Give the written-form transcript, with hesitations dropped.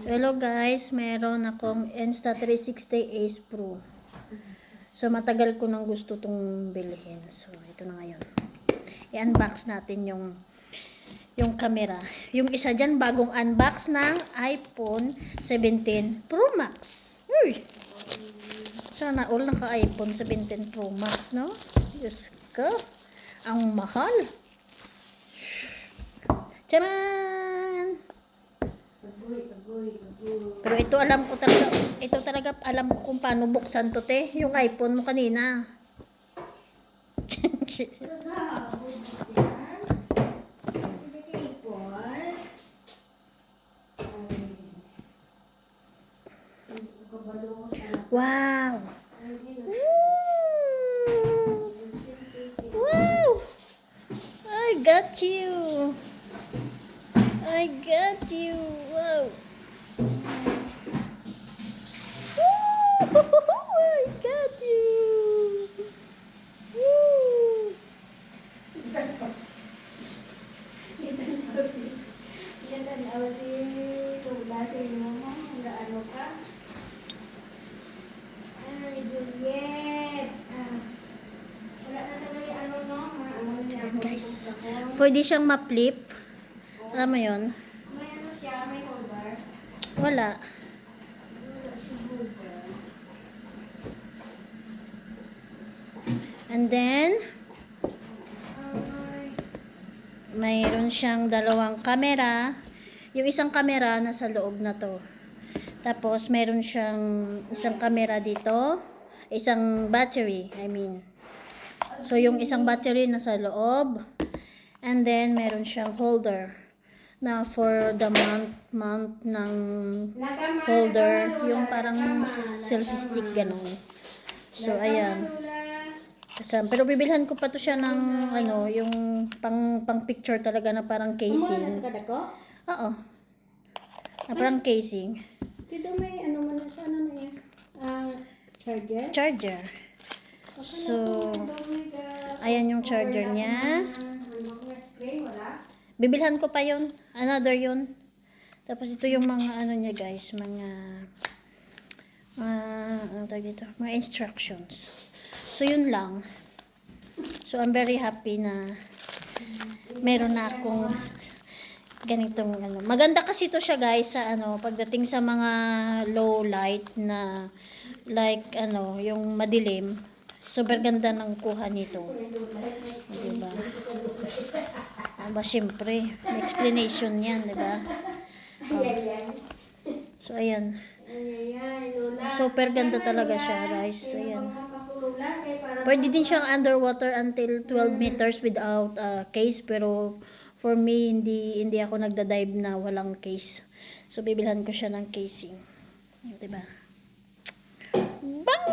Hello guys, meron akong Insta360 Ace Pro. So matagal ko nang gusto tong bilhin. So ito na ngayon. I-unbox natin yung camera. Yung isa dyan bagong unbox ng iPhone 17 Pro Max. Uy! Sana all naka-iPhone 17 Pro Max, no? Diyos ko. Ang mahal. Charan! Pero ito alam ko talaga, ito talaga alam ko kung paano buksan to, te. Yung iPhone mo kanina. Wow! Wow! I got you! I got you! Wow! I got you! Woo! Guys, pwede siyang ma-flip. Alam mo yun? May ano siya, may holder. Wala. And then, mayroon siyang dalawang camera. Yung isang camera nasa loob na to. Tapos, mayroon siyang isang camera dito. Isang battery, I mean. So, yung isang battery nasa loob. And then, mayroon siyang holder. Na for the mount ng holder. Yung parang selfie stick, ganun. So, ayan. Pero bibilhan ko pa to siya ng ano, yung pang picture talaga na parang casing. Amo na sa kadako? Oo. Na parang casing. Dito may ano man sa ano na yan? Charger? Charger. So, ayan yung charger niya. Bibilhan ko pa yun. Another yun. Tapos ito yung mga ano niya guys, mga ano tawag dito? Mga instructions. So, yun lang. So, I'm very happy na meron na akong ganitong ano. Maganda kasi to siya guys sa ano, pagdating sa mga low light na like ano, yung madilim. Super ganda ng kuha nito. Diba? Diba, syempre, may explanation yan, diba? So, ayan. Super ganda talaga siya guys. Ayan. Pwede din siyang underwater until 12 meters without case. Pero for me, hindi ako nagda-dive na walang case. So, bibilhan ko siya ng casing. Diba? Bang!